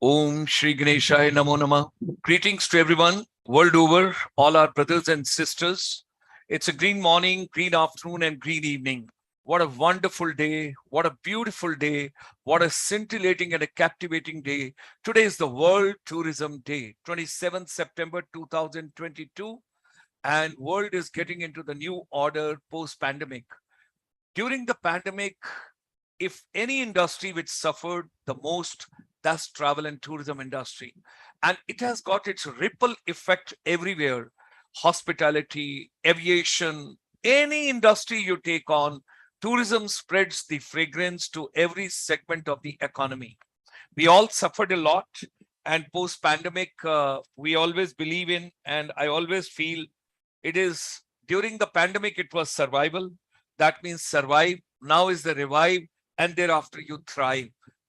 Om Shri Ganeshaya Namo Nama. Greetings to everyone world over, all our brothers and sisters. It's a green morning, green afternoon, and green evening. What a wonderful day. What a beautiful day. What a scintillating and a captivating day. Today is the World Tourism Day, 27th September 2022, and world is getting into the new order post-pandemic. During the pandemic, if any industry which suffered the most, that's travel and tourism industry. And it has got its ripple effect everywhere. Hospitality, aviation, any industry you take on, tourism spreads the fragrance to every segment of the economy. We all suffered a lot. And post pandemic, we always believe in, and I always feel it is during the pandemic, it was survival. That means survive. Now is the revive, and thereafter you thrive.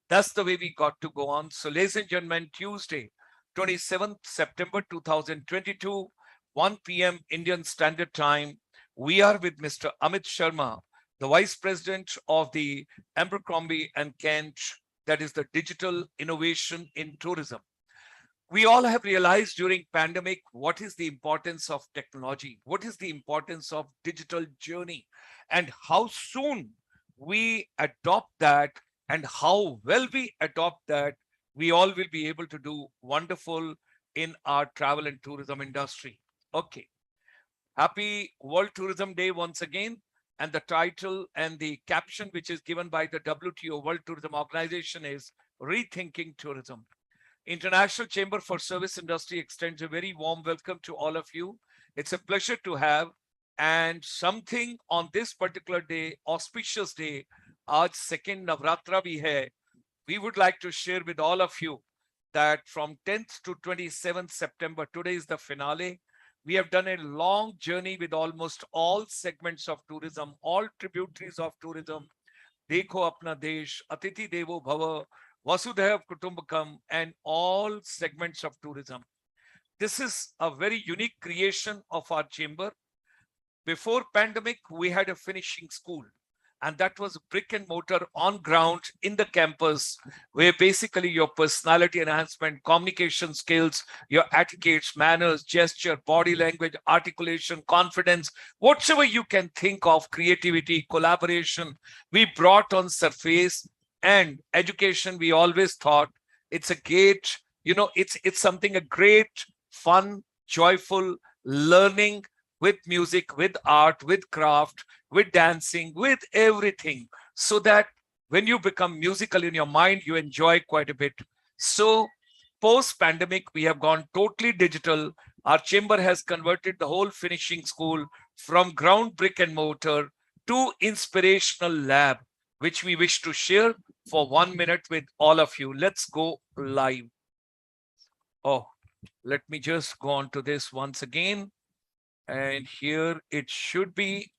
That's the way we got to go on. So, ladies and gentlemen, Tuesday, 27th September 2022, 1 p.m. Indian Standard Time, we are with Mr. Amit Sharma, the Vice President of the Abercrombie and Kent, that is the Digital Innovation in Tourism. We all have realized during pandemic what is the importance of technology, what is the importance of digital journey, and how soon we adopt that, and how well we adopt that, we all will be able to do wonderful in our travel and tourism industry. Okay, happy World Tourism Day once again. And the title and the caption which is given by the WTO, World Tourism Organization, is Rethinking Tourism. International Chamber for Service Industry extends a very warm welcome to all of you. It's a pleasure to have, and something on this particular day, auspicious day, aaj second Navratra bhi hai. We would like to share with all of you that from 10th to 27th September, today is the finale. We have done a long journey with almost all segments of tourism, all tributaries of tourism. Dekho Apna Desh, Atithi Devo Bhava, Vasudhaiv Kutumbakam, and all segments of tourism. This is a very unique creation of our chamber. Before pandemic, we had a finishing school, and that was brick and mortar on ground in the campus, where basically your personality enhancement, communication skills, your etiquettes, manners, gesture, body language, articulation, confidence, whatever you can think of, creativity, collaboration, we brought on surface. And education, we always thought it's a gate, it's something, a great, fun, joyful learning with music, with art, with craft, with dancing, with everything, so that when you become musical in your mind, you enjoy quite a bit. So post pandemic, we have gone totally digital. Our chamber has converted the whole finishing school from ground brick and mortar to inspirational lab, which we wish to share for 1 minute with all of you. Let's go live. Oh, let me just go on to this once again. And here it should be.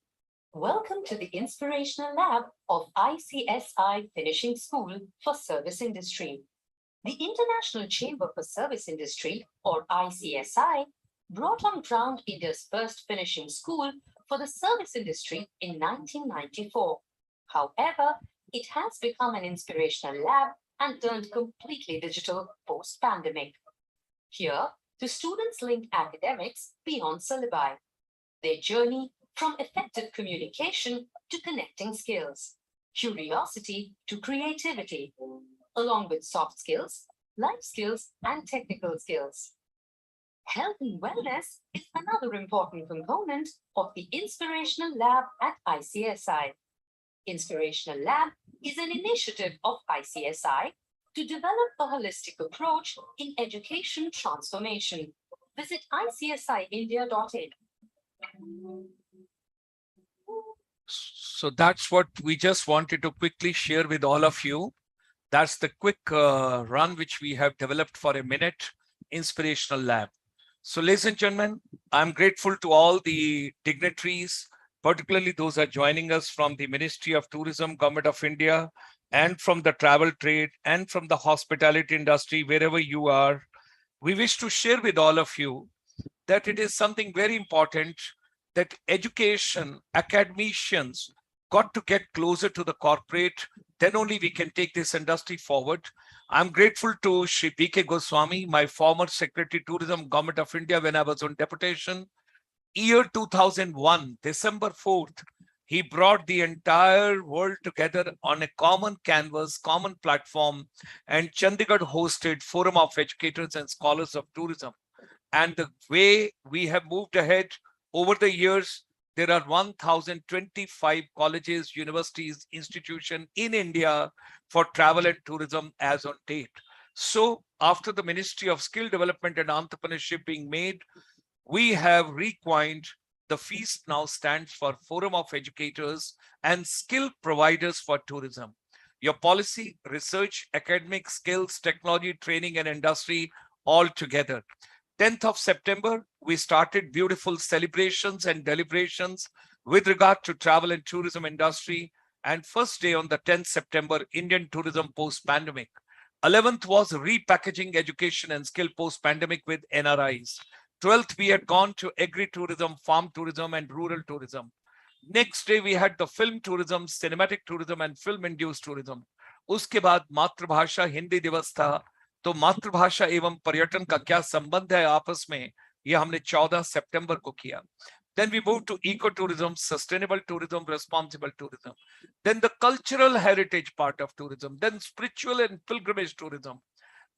Welcome to the Inspirational Lab of ICSI Finishing School for Service Industry. The International Chamber for Service Industry, or ICSI, brought on ground India's first finishing school for the service industry in 1994. However, it has become an inspirational lab and turned completely digital post-pandemic. Here, the students link academics beyond syllabi. Their journey from effective communication to connecting skills, curiosity to creativity, along with soft skills, life skills, and technical skills. Health and wellness is another important component of the Inspirational Lab at ICSI. Inspirational Lab is an initiative of ICSI to develop a holistic approach in education transformation. Visit icsiindia.in. So that's what we just wanted to quickly share with all of you. That's the quick run which we have developed for a minute, Inspirational Lab. So ladies and gentlemen, I'm grateful to all the dignitaries, particularly those who are joining us from the Ministry of Tourism, Government of India, and from the travel trade, and from the hospitality industry, wherever you are. We wish to share with all of you that it is something very important that education, academicians got to get closer to the corporate. Then only we can take this industry forward. I'm grateful to Shri B.K. Goswami, my former Secretary Tourism, Government of India, when I was on deputation. Year 2001, December 4th, he brought the entire world together on a common canvas, common platform, and Chandigarh hosted Forum of Educators and Scholars of Tourism. And the way we have moved ahead over the years, there are 1,025 colleges, universities, institutions in India for travel and tourism as on date. So after the Ministry of Skill Development and Entrepreneurship being made, we have recoined the feast now stands for Forum of Educators and Skill Providers for Tourism. Your policy, research, academic, skills, technology, training, and industry all together. 10th of September, we started beautiful celebrations and deliberations with regard to travel and tourism industry. And first day on the 10th September, Indian tourism post-pandemic. 11th was repackaging education and skill post-pandemic with NRIs. 12th, we had gone to agri-tourism, farm tourism, and rural tourism. Next day, we had the film tourism, cinematic tourism, and film-induced tourism. उसके बाद मातृभाषा हिंदी दिवस था. तो मातृभाषा एवं पर्यटन का क्या संबंध है आपस में, ये हमने 14 सितंबर को किया. Then we moved to eco-tourism, sustainable tourism, responsible tourism. Then the cultural heritage part of tourism. Then spiritual and pilgrimage tourism.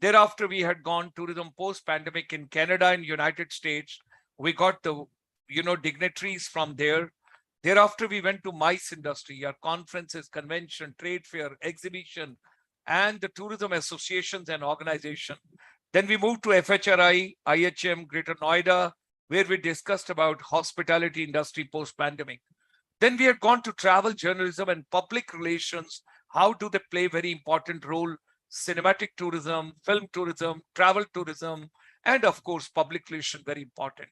Thereafter, we had gone tourism post-pandemic in Canada and United States. We got the, dignitaries from there. Thereafter, we went to MICE industry, our conferences, convention, trade fair, exhibition, and the tourism associations and organization. Then we moved to FHRI, IHM, Greater Noida, where we discussed about hospitality industry post-pandemic. Then we had gone to travel journalism and public relations. How do they play a very important role? Cinematic tourism, film tourism, travel tourism, and of course, public relations, very important.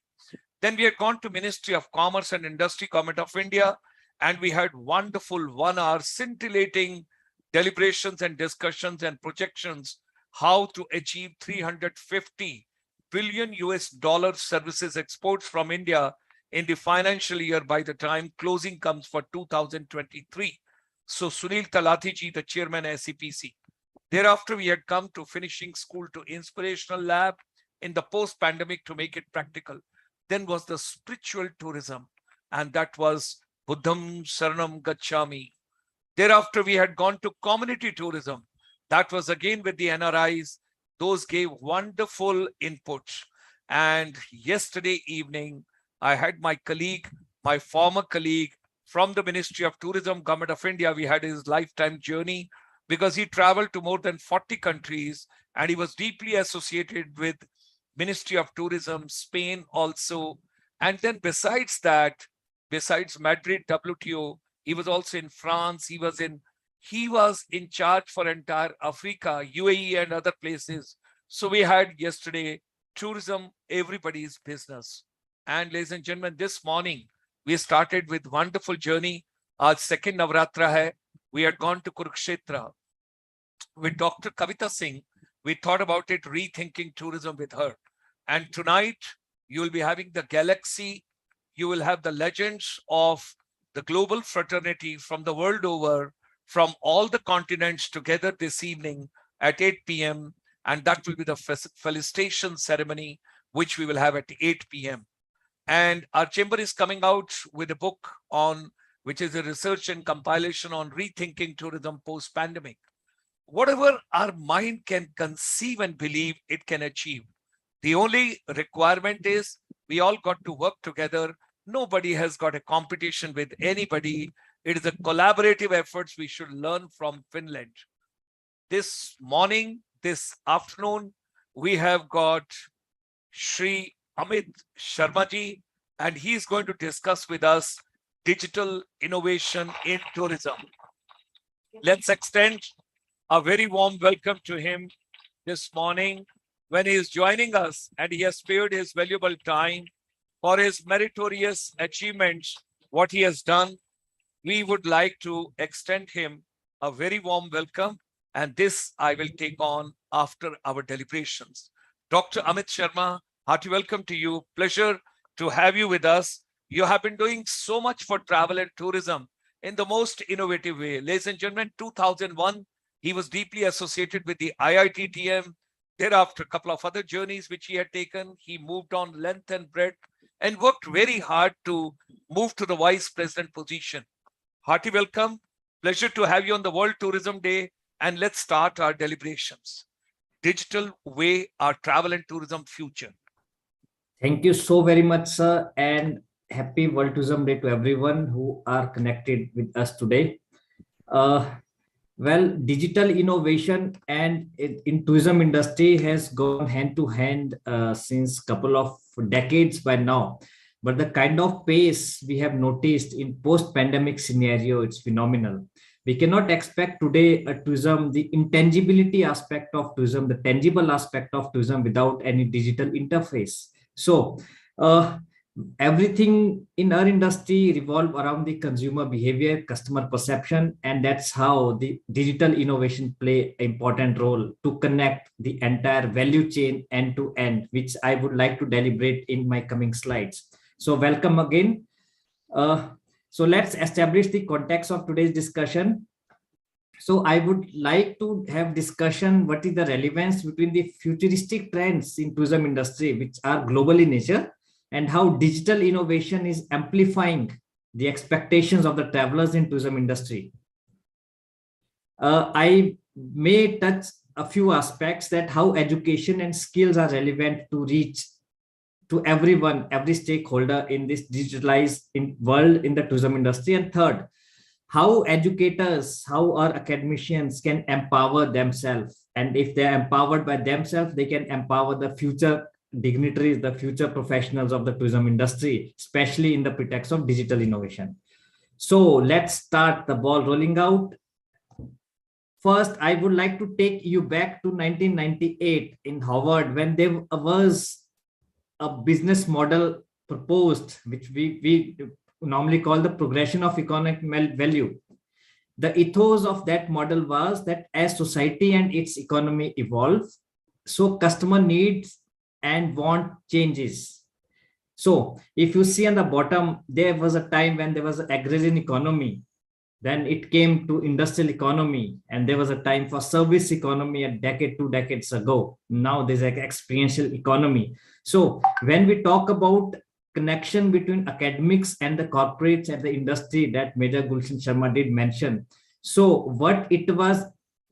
Then we had gone to Ministry of Commerce and Industry, Government of India, and we had wonderful 1 hour scintillating deliberations and discussions and projections how to achieve 350 billion US dollar services exports from India in the financial year by the time closing comes for 2023. So Sunil Talati ji, the chairman SEPC. Thereafter, we had come to finishing school to inspirational lab in the post-pandemic to make it practical. Then was the spiritual tourism, and that was Buddham Saranam Gacchami. Thereafter, we had gone to community tourism. That was again with the NRIs. Those gave wonderful inputs. And yesterday evening, I had my colleague, my former colleague from the Ministry of Tourism, Government of India. We had his lifetime journey because he traveled to more than 40 countries and he was deeply associated with Ministry of Tourism, Spain also. And then besides that, besides Madrid, WTO, he was also in France. He was in charge for entire Africa, UAE and other places. So we had yesterday tourism, everybody's business. And ladies and gentlemen, this morning, we started with wonderful journey. Our second Navratra hai. We had gone to Kurukshetra with Dr. Kavita Singh. We thought about it, rethinking tourism with her. And tonight, you will be having the galaxy. You will have the legends of the global fraternity from the world over, from all the continents together this evening at 8 p.m. And that will be the felicitation ceremony, which we will have at 8 p.m. And our chamber is coming out with a book on, which is a research and compilation on rethinking tourism post-pandemic. Whatever our mind can conceive and believe, it can achieve. The only requirement is we all got to work together. Nobody has got a competition with anybody. It is a collaborative effort we should learn from Finland. This morning, this afternoon, we have got Shri Amit Sharma ji, and he's going to discuss with us digital innovation in tourism. Let's extend a very warm welcome to him this morning when he is joining us, and he has spared his valuable time for his meritorious achievements, what he has done. We would like to extend him a very warm welcome, and this I will take on after our deliberations. Dr. Amit Sharma, hearty welcome to you. Pleasure to have you with us. You have been doing so much for travel and tourism in the most innovative way. Ladies and gentlemen, 2001, He was deeply associated with the IITTM. Thereafter, a couple of other journeys which he had taken. He moved on length and breadth and worked very hard to move to the vice president position. Hearty welcome. Pleasure to have you on the World Tourism Day. And let's start our deliberations. Digital way, our travel and tourism future. Thank you so very much, sir, and happy World Tourism Day to everyone who are connected with us today. Well, digital innovation and in tourism industry has gone hand to hand since couple of decades by now. But the kind of pace we have noticed in post-pandemic scenario, it's phenomenal. We cannot expect today a tourism, the intangibility aspect of tourism, the tangible aspect of tourism without any digital interface. So everything in our industry revolve around the consumer behavior, customer perception, and that's how the digital innovation play an important role to connect the entire value chain end to end, which I would like to deliberate in my coming slides. So welcome again. So let's establish the context of today's discussion. So I would like to have discussion what is the relevance between the futuristic trends in tourism industry, which are global in nature, and how digital innovation is amplifying the expectations of the travelers in tourism industry. I may touch a few aspects that how education and skills are relevant to reach to everyone, every stakeholder in this digitalized world in the tourism industry. And third, how educators, how our academicians can empower themselves. And if they're empowered by themselves, they can empower the future dignitaries, the future professionals of the tourism industry, especially in the pretext of digital innovation. So let's start the ball rolling out. First, I would like to take you back to 1998 in Harvard when there was a business model proposed, which we normally call the progression of economic value. The ethos of that model was that as society and its economy evolve, so customer needs and want changes. So if you see on the bottom, there was a time when there was an agrarian economy, then it came to industrial economy, and there was a time for service economy a decade, 2 decades ago. Now there's an experiential economy. So when we talk about connection between academics and the corporates and the industry that Major Gulshan Sharma did mention. So what it was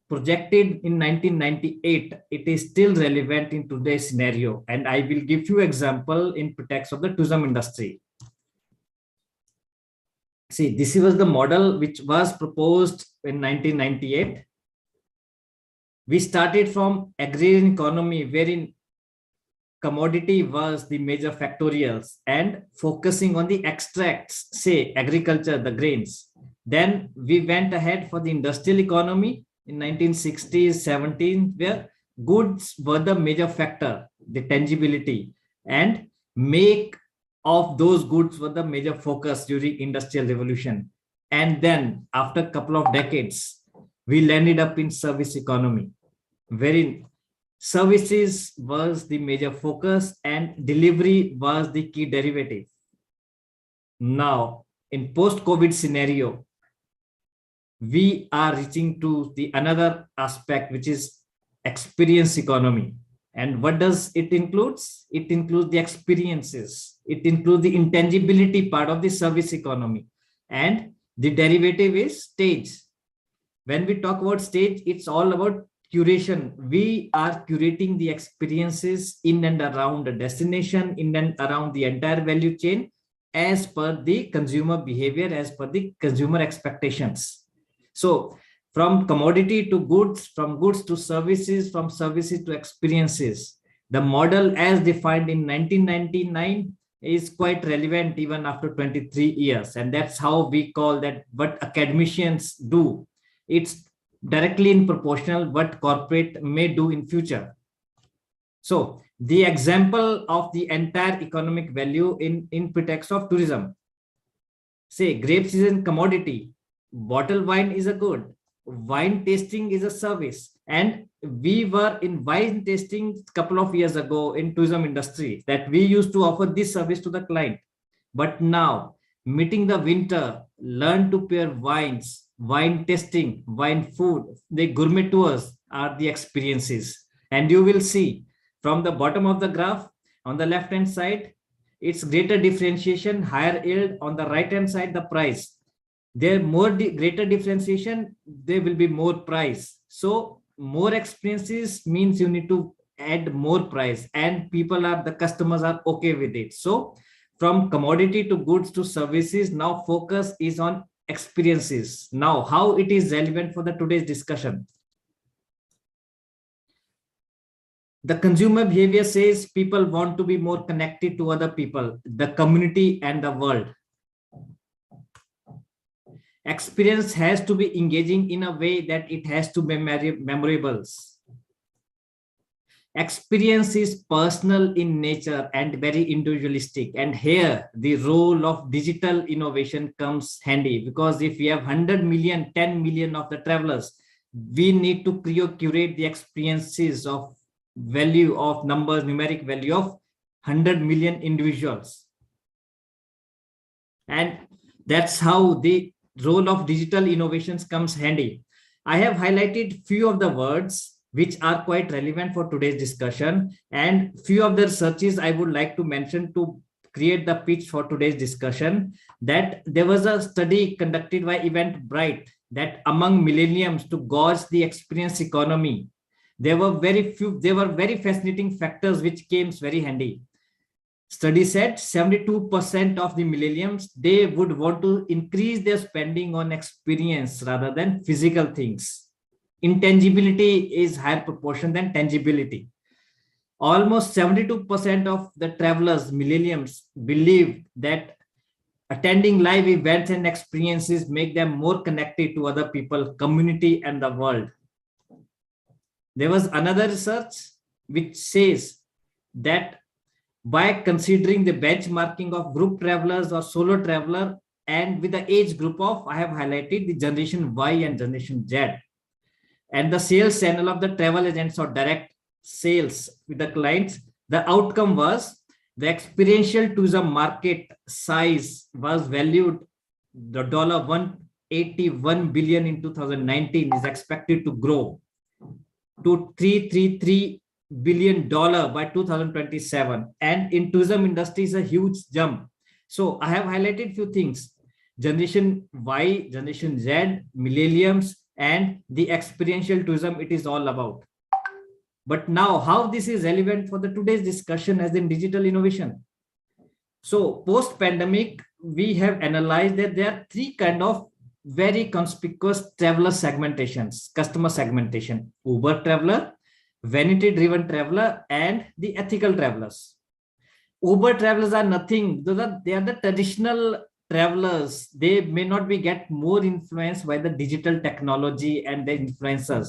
projected in 1998, it is still relevant in today's scenario. And I will give you example in pretext of the tourism industry. See, this was the model which was proposed in 1998. We started from agrarian economy, wherein commodity was the major factorials and focusing on the extracts, say agriculture, the grains. Then we went ahead for the industrial economy in 1960s, 17, where goods were the major factor, the tangibility, and make of those goods were the major focus during industrial revolution. And then after a couple of decades, we landed up in service economy, wherein services was the major focus and delivery was the key derivative. Now, in post-COVID scenario, we are reaching to the another aspect, which is experience economy. And what does it includes? It includes the experiences. It includes the intangibility part of the service economy. And the derivative is stage. When we talk about stage, it's all about curation. We are curating the experiences in and around the destination, in and around the entire value chain, as per the consumer behavior, as per the consumer expectations. So from commodity to goods, from goods to services, from services to experiences, the model as defined in 1999 is quite relevant even after 23 years. And that's how we call that what academicians do. It's directly in proportional what corporate may do in future. So the example of the entire economic value in pretext of tourism, say grapes is a commodity, bottled wine is a good, wine tasting is a service. And we were in wine tasting a couple of years ago in tourism industry that we used to offer this service to the client. But now meeting the winter, learn to pair wines, wine tasting, wine food, the gourmet tours are the experiences. And you will see from the bottom of the graph on the left hand side, it's greater differentiation, higher yield. On the right hand side, the price. There more greater differentiation, there will be more price. So more experiences means you need to add more price, and the customers are okay with it. So from commodity to goods to services, now focus is on experiences. Now how it is relevant for the today's discussion. The consumer behavior says people want to be more connected to other people, the community and the world. Experience has to be engaging in a way that it has to be memorable. Experience is personal in nature and very individualistic. And here the role of digital innovation comes handy, because if we have 100 million, 10 million of the travelers, we need to curate the experiences of value of numbers, numeric value of 100 million individuals. And that's how the role of digital innovations comes handy. I have highlighted few of the words which are quite relevant for today's discussion, and few of the researches I would like to mention to create the pitch for today's discussion. That there was a study conducted by Eventbrite that among millennials to gauge the experience economy, there were very fascinating factors which came very handy. Study said 72% of the millennials, they would want to increase their spending on experience rather than physical things. Intangibility is higher proportion than tangibility. Almost 72% of the travelers, millennials, believe that attending live events and experiences make them more connected to other people, community, and the world. There was another research which says that by considering the benchmarking of group travelers or solo traveler, and with the age group of, I have highlighted the generation Y and generation Z, and the sales channel of the travel agents or direct sales with the clients, the outcome was the experiential tourism market size was valued the $181 billion in 2019, is expected to grow to $333 billion by 2027. And in tourism industry is a huge jump. So I have highlighted few things: generation Y, generation Z, millennials, and the experiential tourism it is all about. But now how this is relevant for the today's discussion as in digital innovation. So post pandemic, we have analyzed that there are three kind of very conspicuous traveler segmentations, customer segmentation: Uber traveler, vanity driven traveler, and the ethical travelers. Uber travelers are nothing, they are the traditional travelers. They may not be get more influenced by the digital technology and the influencers.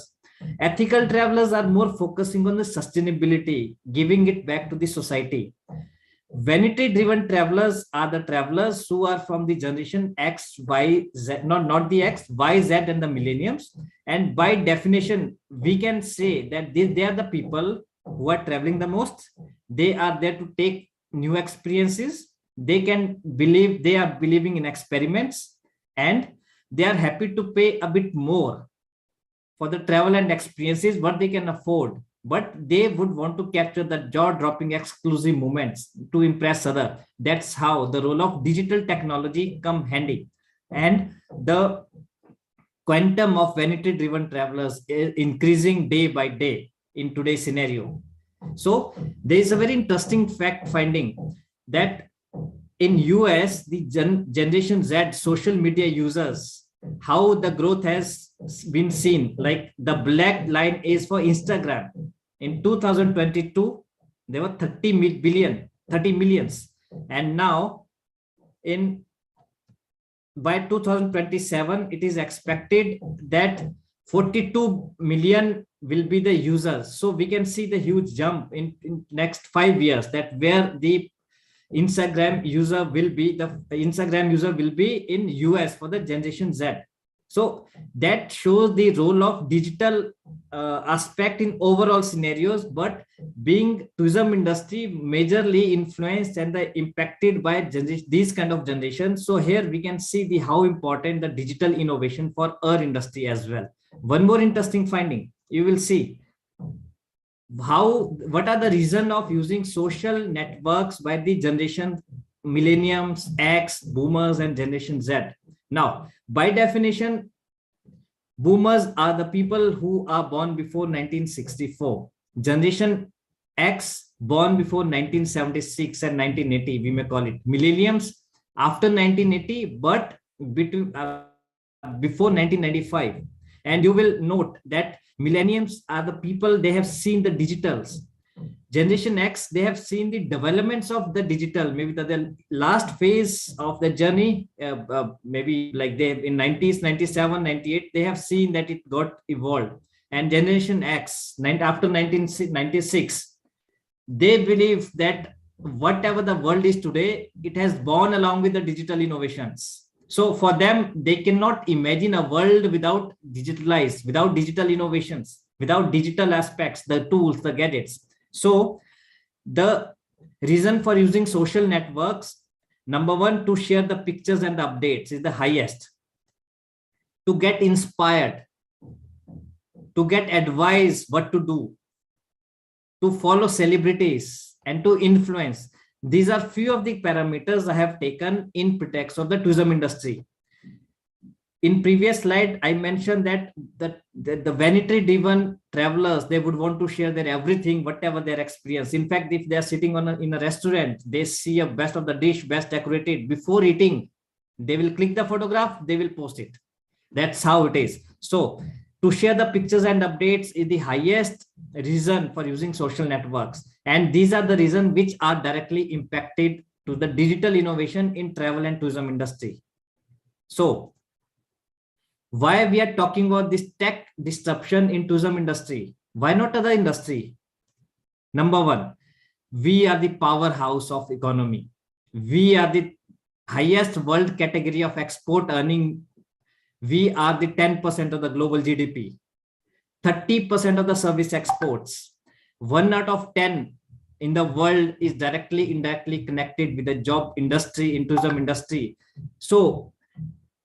Ethical travelers are more focusing on the sustainability, giving it back to the society. Vanity driven travelers are the travelers who are from the generation X, Y, Z, not the X, Y, Z, and the millennials. And by definition, we can say that they are the people who are traveling the most. They are there to take new experiences. They are believing in experiments, and they are happy to pay a bit more for the travel and experiences what they can afford, but they would want to capture the jaw-dropping exclusive moments to impress others. That's how the role of digital technology come handy. And the quantum of vanity-driven travelers is increasing day by day in today's scenario. So there is a very interesting fact finding that in US, the Generation Z social media users, how the growth has been seen. Like the black line is for Instagram. In 2022, there were 30 millions. And now by 2027, it is expected that 42 million will be the users. So we can see the huge jump in next 5 years, that where the Instagram user will be in US for the Generation Z. So that shows the role of digital aspect in overall scenarios, but being tourism industry majorly influenced and impacted by these kind of generations. So here we can see the how important the digital innovation for our industry as well. One more interesting finding, you will see what are the reason of using social networks by the generation millenniums, X, boomers, and generation Z. Now, by definition, boomers are the people who are born before 1964. Generation X born before 1976 and 1980, we may call it. Millenniums after 1980, but between before 1995. And you will note that millenniums are the people, they have seen the digitals. Generation X, they have seen the developments of the digital, maybe the last phase of the journey, maybe like they in 90s, 97, 98, they have seen that it got evolved. And Generation X, after 1996, they believe that whatever the world is today, it has born along with the digital innovations. So for them, they cannot imagine a world without digitalized, without digital innovations, without digital aspects, the tools, the gadgets. So the reason for using social networks, number one, to share the pictures and the updates is the highest. To get inspired, to get advice what to do, to follow celebrities and to influence. These are few of the parameters I have taken in pretext of the tourism industry. In previous slide, I mentioned that the vanity-driven travelers, they would want to share their everything, whatever their experience. In fact, if they are sitting in a restaurant, they see a best of the dish, best decorated. Before eating, they will click the photograph, they will post it. That's how it is. So to share the pictures and updates is the highest reason for using social networks. And these are the reasons which are directly impacted to the digital innovation in travel and tourism industry. So why we are talking about this tech disruption in tourism industry? Why not other industry? Number one, we are the powerhouse of economy. We are the highest world category of export earning. We are the 10% of the global GDP, 30% of the service exports. 1 out of 10 in the world is directly, indirectly connected with the job industry in tourism industry. So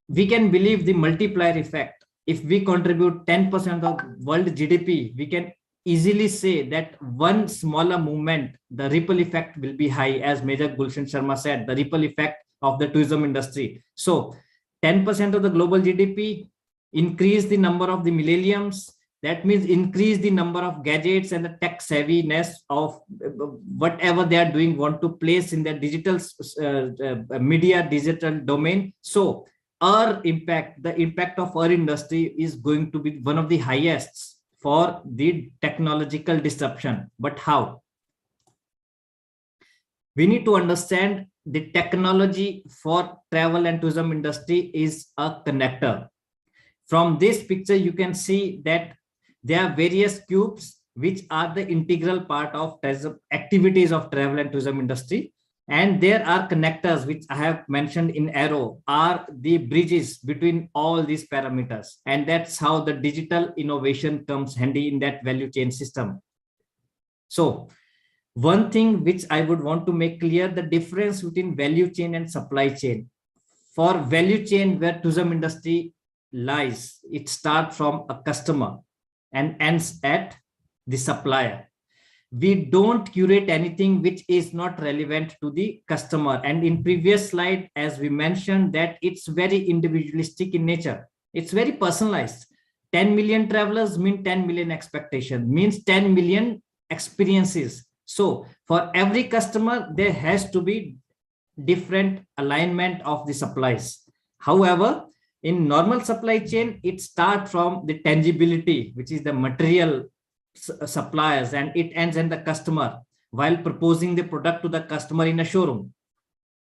we can believe the multiplier effect. If we contribute 10% of world GDP, we can easily say that one smaller movement, the ripple effect will be high, as Major Gulshan Sharma said, the ripple effect of the tourism industry. So 10% of the global GDP, increase the number of the millenniums. That means increase the number of gadgets and the tech savviness of whatever they are doing, want to place in their digital media, digital domain. So our impact, the impact of our industry is going to be one of the highest for the technological disruption. But how? We need to understand the technology for travel and tourism industry is a connector. From this picture, you can see that there are various cubes which are the integral part of activities of travel and tourism industry. And there are connectors, which I have mentioned in arrow, are the bridges between all these parameters. And that's how the digital innovation comes handy in that value chain system. So one thing which I would want to make clear, the difference between value chain and supply chain. For value chain, where tourism industry lies, it starts from a customer and ends at the supplier. We don't curate anything which is not relevant to the customer. And in previous slide, as we mentioned, that it's very individualistic in nature. It's very personalized. 10 million travelers mean 10 million expectation, means 10 million experiences. So for every customer, there has to be different alignment of the supplies. However, in normal supply chain, it starts from the tangibility, which is the material suppliers, and it ends in the customer while proposing the product to the customer in a showroom.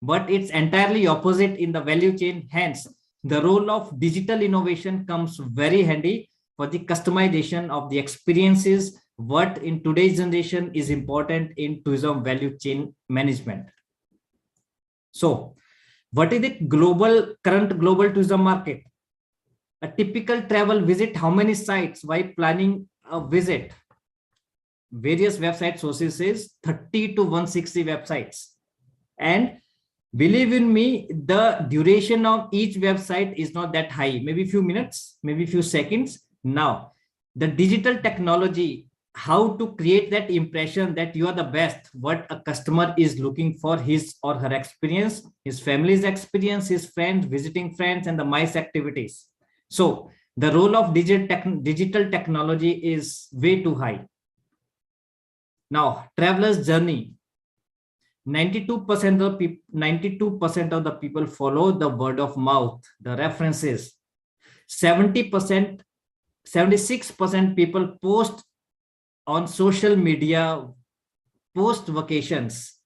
But it's entirely opposite in the value chain. Hence, the role of digital innovation comes very handy for the customization of the experiences, what in today's generation is important in tourism value chain management. So what is the current global tourism market? A typical travel visit, how many sites while planning a visit? Various website sources says 30 to 160 websites. And believe in me, the duration of each website is not that high, maybe a few minutes, maybe a few seconds. Now, the digital technology, how to create that impression that you are the best, what a customer is looking for, his or her experience, his family's experience, his friends, visiting friends, and the MICE activities. So the role of digital technology is way too high. Now, traveler's journey. 92% of the people follow the word of mouth, the references. 70%, 76% people post on social media post vacations.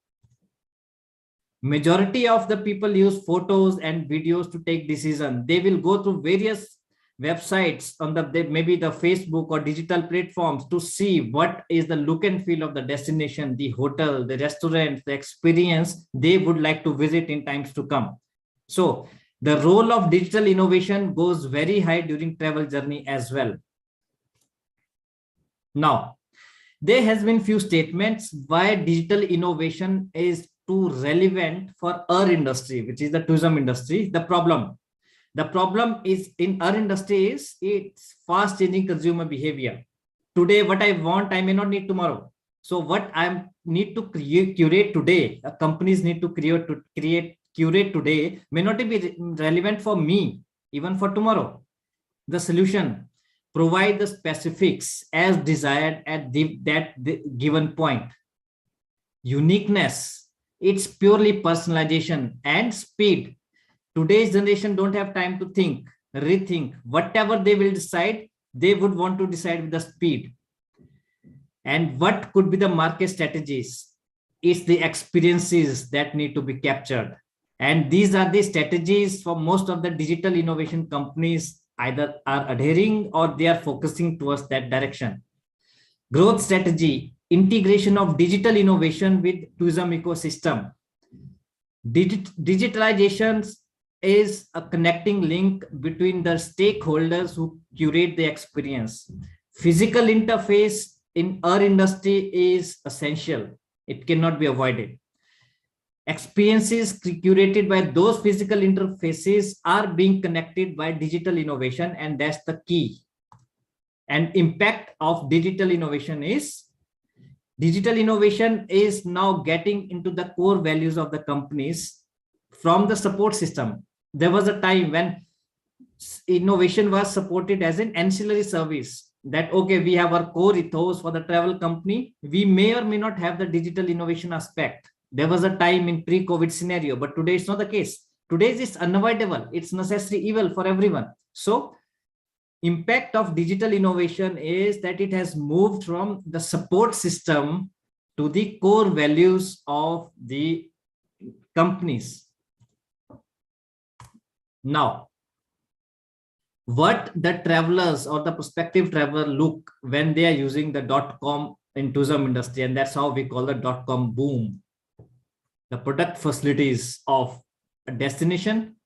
Majority of the people use photos and videos to take decision. They will go to various websites on maybe the Facebook or digital platforms to see what is the look and feel of the destination, the hotel, the restaurant, the experience they would like to visit in times to come. So the role of digital innovation goes very high during travel journey as well. Now, there has been few statements why digital innovation is too relevant for our industry, which is the tourism industry. The problem is in our industry is it's fast changing consumer behavior. Today, what I want, I may not need tomorrow. So what I need to curate today, companies need to curate today may not be relevant for me, even for tomorrow. The solution, provide the specifics as desired at the given point. Uniqueness, it's purely personalization and speed. Today's generation don't have time to think, rethink. Whatever they will decide, they would want to decide with the speed. And what could be the market strategies? It's the experiences that need to be captured. And these are the strategies for most of the digital innovation companies either are adhering or they are focusing towards that direction. Growth strategy, integration of digital innovation with tourism ecosystem. Digitalizations is a connecting link between the stakeholders who curate the experience. Physical interface in our industry is essential. It cannot be avoided. Experiences curated by those physical interfaces are being connected by digital innovation, and that's the key. And impact of digital innovation is now getting into the core values of the companies from the support system. There was a time when innovation was supported as an ancillary service, that, okay, we have our core ethos for the travel company. We may or may not have the digital innovation aspect. There was a time in pre-COVID scenario, but today it's not the case. Today it's unavoidable. It's necessary evil for everyone. So impact of digital innovation is that it has moved from the support system to the core values of the companies. Now, what the travelers or the prospective traveler look when they are using the .com in tourism industry, and that's how we call the .com boom. The product facilities of a destination,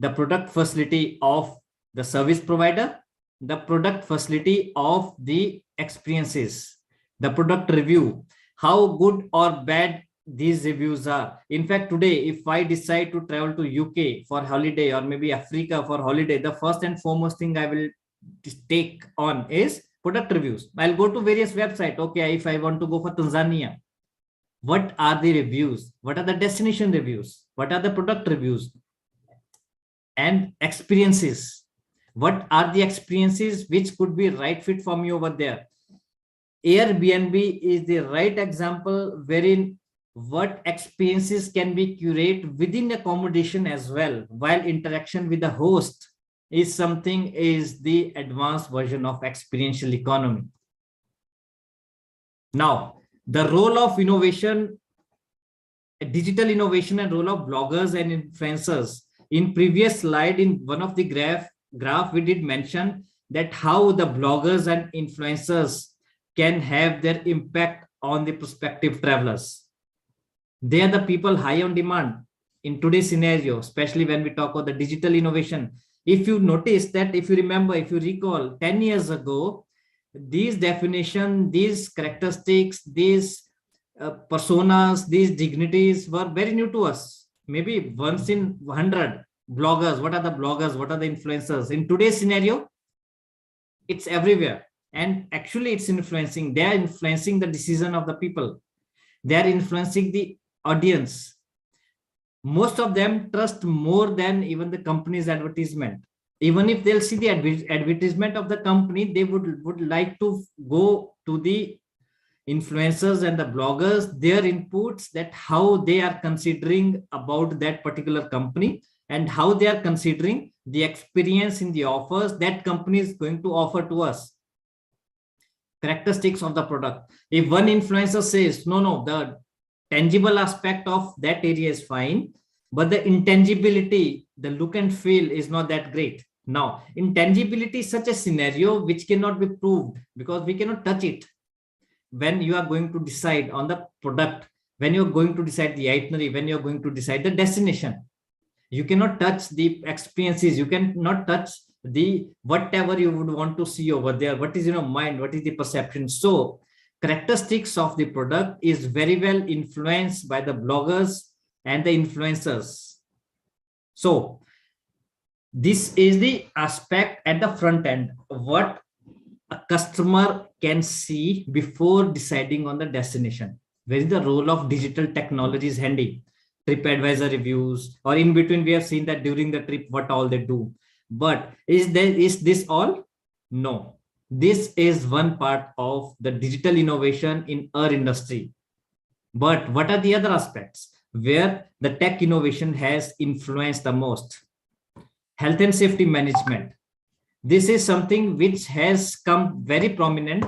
the product facility of the service provider, the product facility of the experiences, the product review, how good or bad these reviews are. In fact, today, if I decide to travel to UK for holiday or maybe Africa for holiday, the first and foremost thing I will take on is product reviews. I'll go to various websites. Okay, if I want to go for Tanzania, what are the reviews? What are the destination reviews? What are the product reviews? And experiences. What are the experiences which could be right fit for me over there? Airbnb is the right example wherein what experiences can be curated within accommodation as well, while interaction with the host is the advanced version of experiential economy. Now, the role of innovation, digital innovation, and role of bloggers and influencers. In previous slide, in one of the graph, we did mention that how the bloggers and influencers can have their impact on the prospective travelers. They are the people high on demand in today's scenario, especially when we talk about the digital innovation. If you notice that, if you remember, if you recall 10 years ago, these definition, these characteristics, these personas, these dignities were very new to us. Maybe once in 100 bloggers. What are the bloggers? What are the influencers? In today's scenario, it's everywhere. And actually it's influencing. They are influencing the decision of the people. They are influencing the audience. Most of them trust more than even the company's advertisement. Even if they'll see the advertisement of the company, they would like to go to the influencers and the bloggers, their inputs, that how they are considering about that particular company and how they are considering the experience in the offers that company is going to offer to us. Characteristics of the product. If one influencer says, no, the tangible aspect of that area is fine, but the intangibility, the look and feel is not that great. Now, intangibility is such a scenario which cannot be proved because we cannot touch it. When you are going to decide on the product, when you're going to decide the itinerary, when you're going to decide the destination, you cannot touch the experiences, you cannot touch the whatever you would want to see over there, what is in your mind, what is the perception. So characteristics of the product is very well influenced by the bloggers and the influencers. So this is the aspect at the front end, what a customer can see before deciding on the destination. Where is the role of digital technology is handy? TripAdvisor reviews, or in between we have seen that during the trip what all they do. But is this all? No. This is one part of the digital innovation in our industry. But what are the other aspects where the tech innovation has influenced the most? Health and safety management. This is something which has come very prominent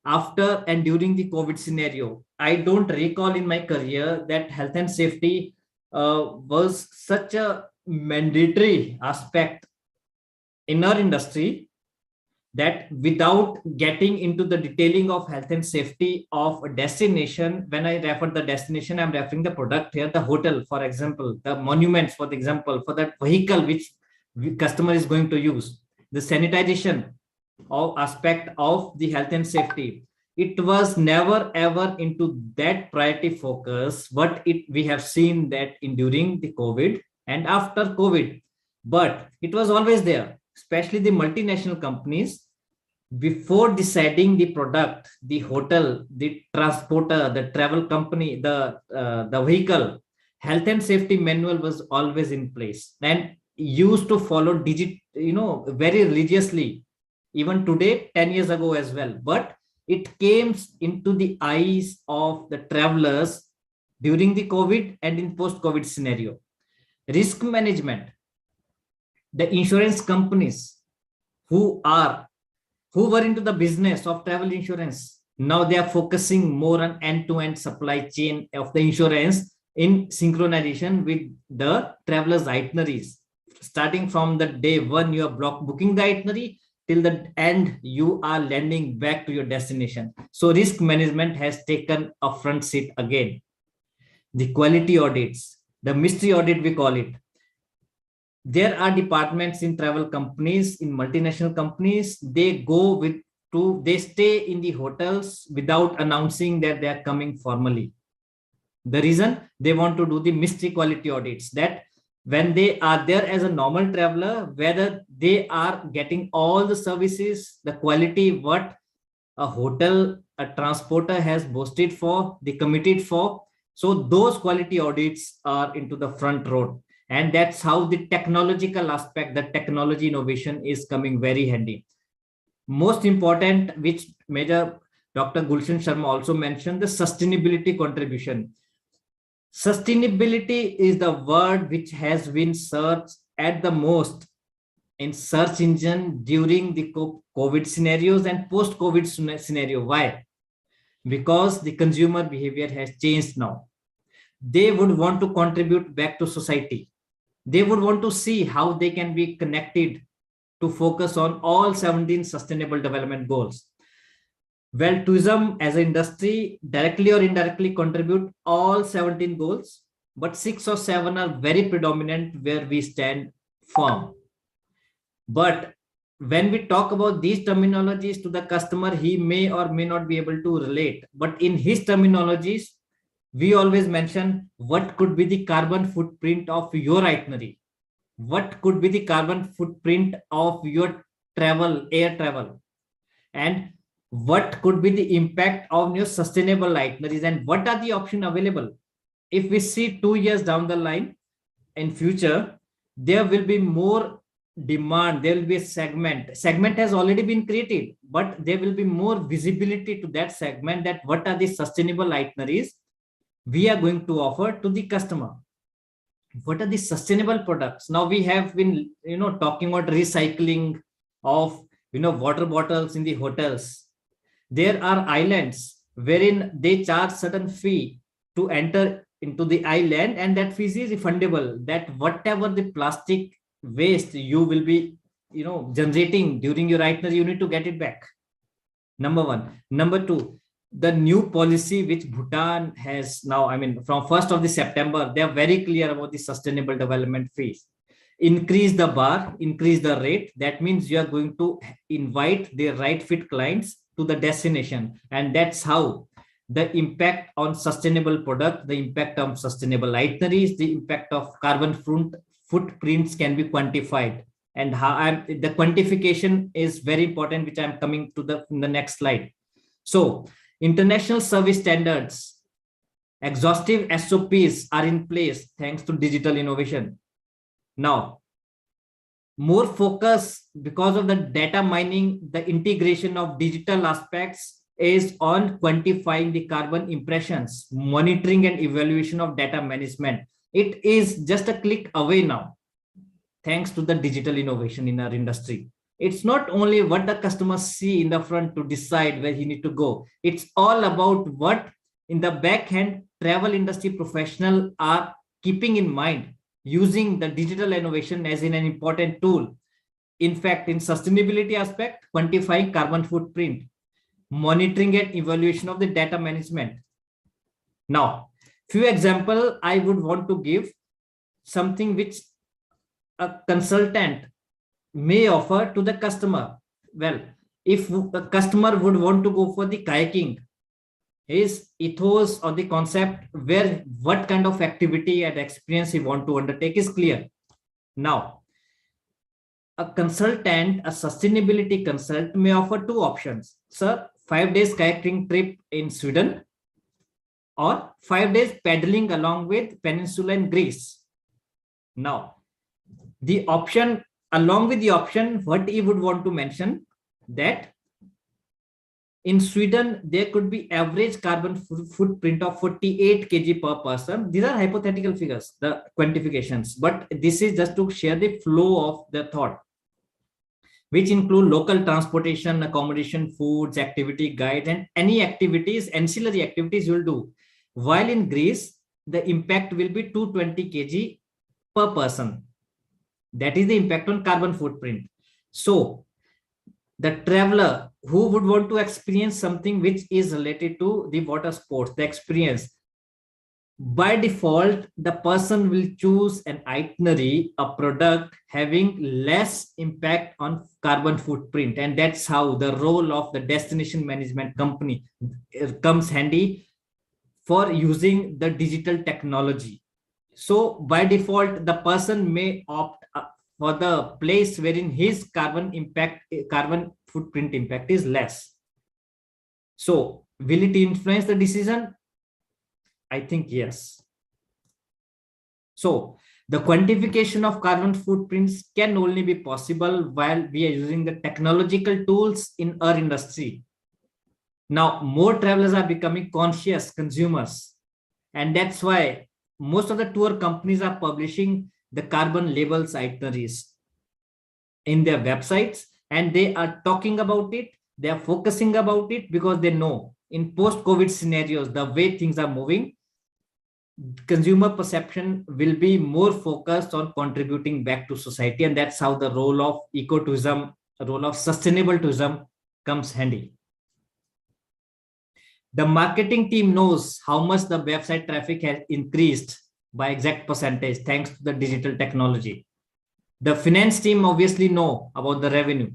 after and during the COVID scenario. I don't recall in my career that health and safety was such a mandatory aspect in our industry that without getting into the detailing of health and safety of a destination, when I refer the destination, I'm referring the product here, the hotel, for example, the monuments, for the example, for that vehicle which customer is going to use, the sanitization of aspect of the health and safety. It was never ever into that priority focus, but we have seen that in during the COVID and after COVID, but it was always there, especially the multinational companies. Before deciding the product, the hotel, the transporter, the travel company, the vehicle, health and safety manual was always in place and used to follow very religiously, even today, 10 years ago as well. But it came into the eyes of the travelers during the COVID and in post-COVID scenario. Risk management. The insurance companies who were into the business of travel insurance, now they are focusing more on end-to-end supply chain of the insurance in synchronization with the travelers' itineraries. Starting from the day one you are booking the itinerary till the end you are landing back to your destination. So risk management has taken a front seat again. The quality audits, the mystery audit we call it. There are departments in travel companies, in multinational companies, they stay in the hotels without announcing that they are coming formally. The reason, they want to do the mystery quality audits, that when they are there as a normal traveler, whether they are getting all the services, the quality what a hotel, a transporter has boasted for, they committed for. So those quality audits are into the front row. And that's how the technological aspect, the technology innovation is coming very handy. Most important, which Major Dr. Gulshan Sharma also mentioned, the sustainability contribution. Sustainability is the word which has been searched at the most in search engine during the COVID scenarios and post-COVID scenario. Why? Because the consumer behavior has changed now. They would want to contribute back to society. They would want to see how they can be connected to focus on all 17 sustainable development goals. Well, tourism as an industry directly or indirectly contribute all 17 goals, but 6 or 7 are very predominant where we stand firm. But when we talk about these terminologies to the customer, he may or may not be able to relate. But in his terminologies, we always mention what could be the carbon footprint of your itinerary. What could be the carbon footprint of your travel, air travel, and what could be the impact of your sustainable itineraries, and what are the options available. If we see 2 years down the line in future, there will be more demand, there will be a segment has already been created, but there will be more visibility to that segment, that what are the sustainable itineraries we are going to offer to the customer. What are the sustainable products? Now we have been talking about recycling of water bottles in the hotels. There are islands wherein they charge certain fee to enter into the island, and that fee is refundable, that whatever the plastic waste you will be generating during your itinerary, you need to get it back. Number one. Number two, the new policy which Bhutan has now, I mean, from 1st of the September, they are very clear about the sustainable development fees. Increase the bar, increase the rate. That means you are going to invite the right fit clients to the destination. And that's how the impact on sustainable product, the impact on sustainable itineraries, the impact of carbon footprints can be quantified. And how the quantification is very important, which I'm coming to in the next slide. So international service standards, exhaustive SOPs are in place thanks to digital innovation. Now, more focus because of the data mining, the integration of digital aspects is on quantifying the carbon impressions, monitoring and evaluation of data management. It is just a click away now, thanks to the digital innovation in our industry. It's not only what the customers see in the front to decide where he need to go. It's all about what in the back end travel industry professionals are keeping in mind, using the digital innovation as in an important tool. In fact, in sustainability aspect, quantifying carbon footprint, monitoring and evaluation of the data management. Now, few examples I would want to give, something which a consultant may offer to the customer. Well, if a customer would want to go for the kayaking, his ethos or the concept where what kind of activity and experience he want to undertake is clear. Now, a consultant, a sustainability consultant may offer two options. Sir, 5 days kayaking trip in Sweden or 5 days paddling along with peninsula in Greece. Now, the option, along with the option, what he would want to mention that in Sweden, there could be average carbon footprint of 48 kg per person. These are hypothetical figures, the quantifications, but this is just to share the flow of the thought, which include local transportation, accommodation, foods, activity guides, and any activities, ancillary activities you will do. While in Greece, the impact will be 220 kg per person. That is the impact on carbon footprint. So the traveler who would want to experience something which is related to the water sports, the experience, by default, the person will choose an itinerary, a product having less impact on carbon footprint. And that's how the role of the destination management company comes handy for using the digital technology. So by default, the person may opt for the place wherein his carbon footprint impact is less. So will it influence the decision? I think yes. So the quantification of carbon footprints can only be possible while we are using the technological tools in our industry. Now, more travelers are becoming conscious consumers. And that's why most of the tour companies are publishing the carbon labels itineraries in their websites, and they are talking about it. They are focusing about it because they know in post-COVID scenarios, the way things are moving, consumer perception will be more focused on contributing back to society. And that's how the role of ecotourism, the role of sustainable tourism comes handy. The marketing team knows how much the website traffic has increased by exact percentage thanks to the digital technology. The finance team obviously know about the revenue.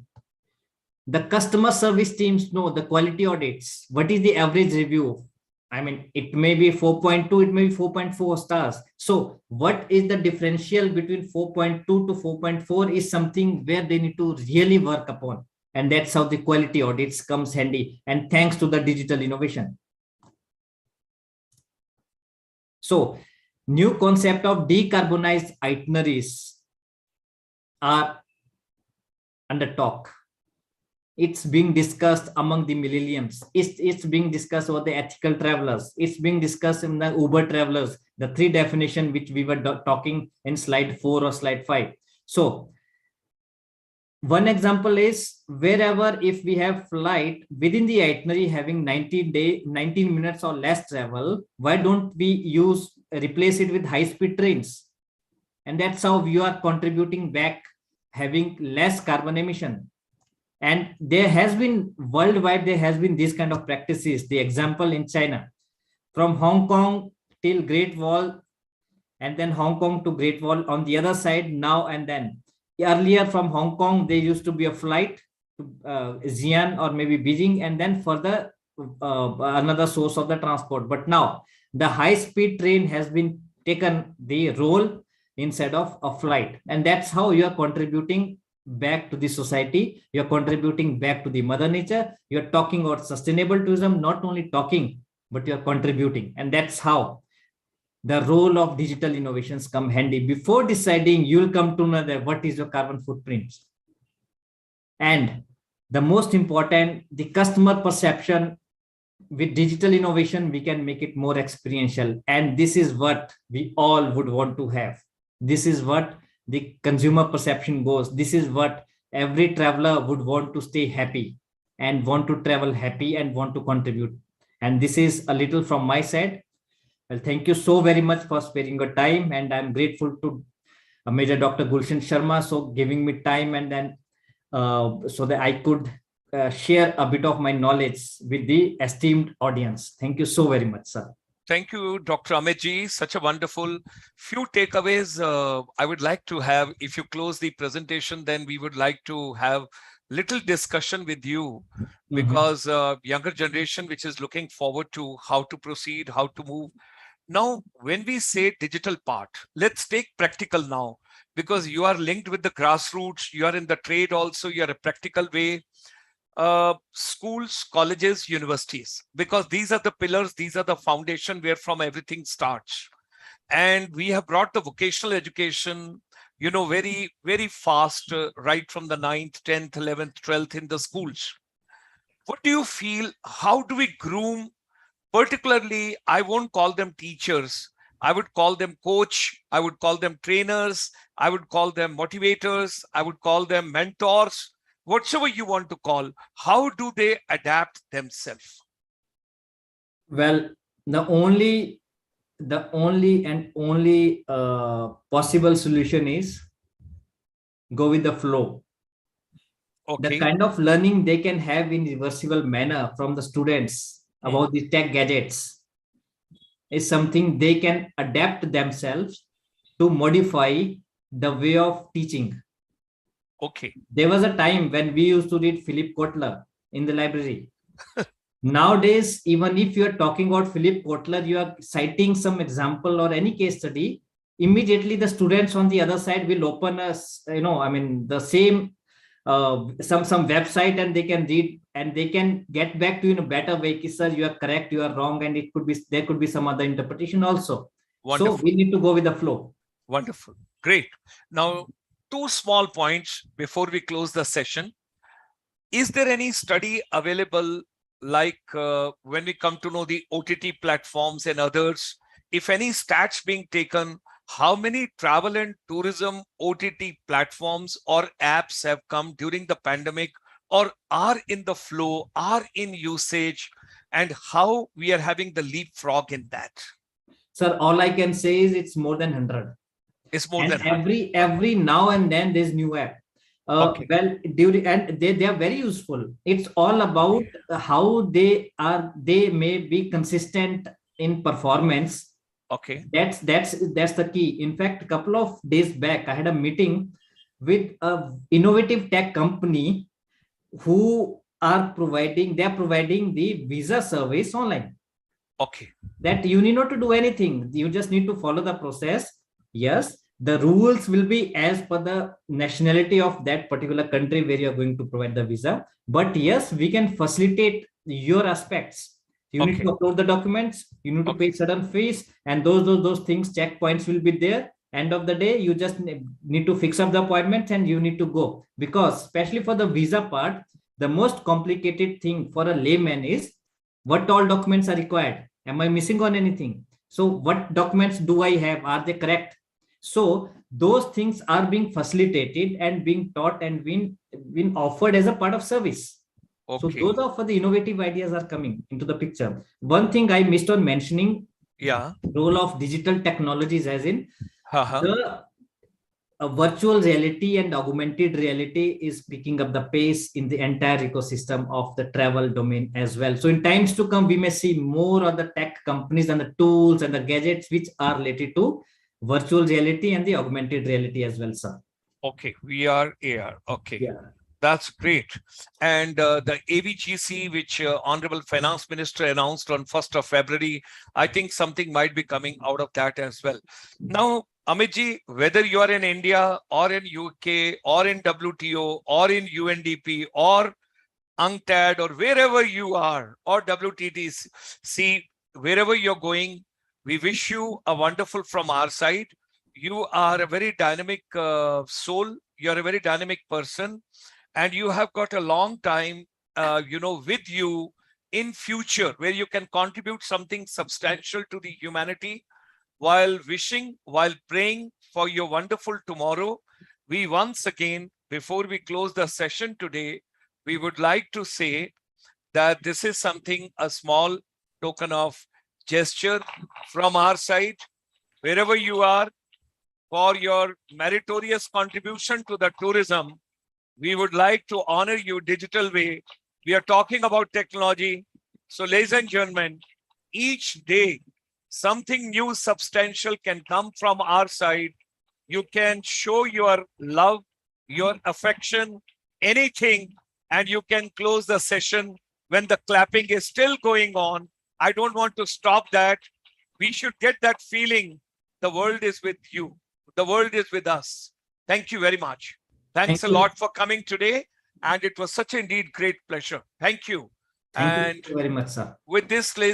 The customer service teams know the quality audits. What is the average review? I mean, it may be 4.2, it may be 4.4 stars. So what is the differential between 4.2 to 4.4 is something where they need to really work upon. And that's how the quality audits comes handy. And thanks to the digital innovation. So new concept of decarbonized itineraries are under talk. It's being discussed among the millennials. It's being discussed about the ethical travelers. It's being discussed in the Uber travelers, the three definition which we were talking in slide 4 or slide 5. So one example is wherever if we have flight within the itinerary having 19 minutes or less travel, why don't we replace it with high-speed trains? And that's how you are contributing back, having less carbon emission. And there has been worldwide, there has been this kind of practices. The example in China, from Hong Kong till Great Wall, and then Hong Kong to Great Wall on the other side now and then. Earlier from Hong Kong, there used to be a flight to Xi'an or maybe Beijing, and then further another source of the transport. But now the high-speed train has been taken the role instead of a flight. And that's how you are contributing back to the society. You're contributing back to the mother nature. You're talking about sustainable tourism, not only talking, but you're contributing. And that's how the role of digital innovations come handy. Before deciding, you'll come to know that what is your carbon footprint. And the most important, the customer perception. With digital innovation, we can make it more experiential. And this is what we all would want to have. This is what the consumer perception goes. This is what every traveler would want to stay happy and want to travel happy and want to contribute. And this is a little from my side. Well, thank you so very much for sparing your time. And I'm grateful to Major Dr. Gulshan Sharma for giving me time and then so that I could share a bit of my knowledge with the esteemed audience. Thank you so very much, sir. Thank you, Dr. Amitji. Such a wonderful few takeaways I would like to have. If you close the presentation, then we would like to have little discussion with you because younger generation, which is looking forward to how to proceed, how to move. Now, when we say digital part, let's take practical now, because you are linked with the grassroots, you are in the trade also, you are a practical way. Schools, colleges, universities, because these are the pillars, these are the foundation where from everything starts. And we have brought the vocational education, you know, very, very fast, right from the 9th, 10th, 11th, 12th in the schools. What do you feel? How do we groom? Particularly, I won't call them teachers. I would call them coach. I would call them trainers. I would call them motivators. I would call them mentors. Whatever you want to call, how do they adapt themselves? Well, the only possible solution is go with the flow. Okay. The kind of learning they can have in reversible manner from the students about the tech gadgets is something they can adapt themselves to modify the way of teaching. Okay. There was a time when we used to read Philip Kotler in the library. Nowadays, even if you are talking about Philip Kotler, you are citing some example or any case study, immediately the students on the other side will open us, the same some website and they can read and they can get back to you in a better way. Sir, you are correct, you are wrong, and there could be some other interpretation also. Wonderful. So we need to go with the flow. Wonderful. Great. Now, 2 small points before we close the session. Is there any study available, like when we come to know the OTT platforms and others, if any stats being taken, how many travel and tourism OTT platforms or apps have come during the pandemic or are in the flow, are in usage, and how we are having the leapfrog in that? Sir, all I can say is it's more than 100. It's more than 100. Every now and then there's new app. Okay. Well, they are very useful. It's all about how they may be consistent in performance. Okay. That's the key. In fact, a couple of days back, I had a meeting with a innovative tech company who are providing, they're providing the visa service online. Okay. That you need not to do anything. You just need to follow the process. Yes, the rules will be as per the nationality of that particular country where you're going to provide the visa. But yes, we can facilitate your aspects. You need Okay. to upload the documents, you need to pay certain fees, and those things, checkpoints will be there. End of the day, you just need to fix up the appointment and you need to go. Because especially for the visa part, the most complicated thing for a layman is what all documents are required. Am I missing on anything? So what documents do I have? Are they correct? So those things are being facilitated and being taught and being offered as a part of service. So Okay. those are for the innovative ideas are coming into the picture. One thing I missed on mentioning, Yeah. role of digital technologies, as in Uh-huh. the virtual reality and augmented reality is picking up the pace in the entire ecosystem of the travel domain as well. So in times to come, we may see more of the tech companies and the tools and the gadgets which are related to virtual reality and the augmented reality as well, sir. Okay. VR, AR. Okay. Yeah. That's great. And the AVGC, which Honorable Finance Minister announced on 1st of February, I think something might be coming out of that as well. Now, Amitji, whether you are in India or in UK or in WTO or in UNDP or UNCTAD or wherever you are, or WTTC, wherever you're going, we wish you a wonderful from our side. You are a very dynamic soul. You're a very dynamic person. And you have got a long time, with you in future where you can contribute something substantial to the humanity. While wishing, while praying for your wonderful tomorrow, we once again, before we close the session today, we would like to say that this is something, a small token of gesture from our side, wherever you are, for your meritorious contribution to the tourism. We would like to honor you digital way. We are talking about technology. So ladies and gentlemen, each day, something new substantial can come from our side. You can show your love, your affection, anything, and you can close the session when the clapping is still going on. I don't want to stop that. We should get that feeling. The world is with you. The world is with us. Thank you very much. Thanks a lot for coming today. And it was such indeed great pleasure. Thank you. Thank you very much, sir. With this, ladies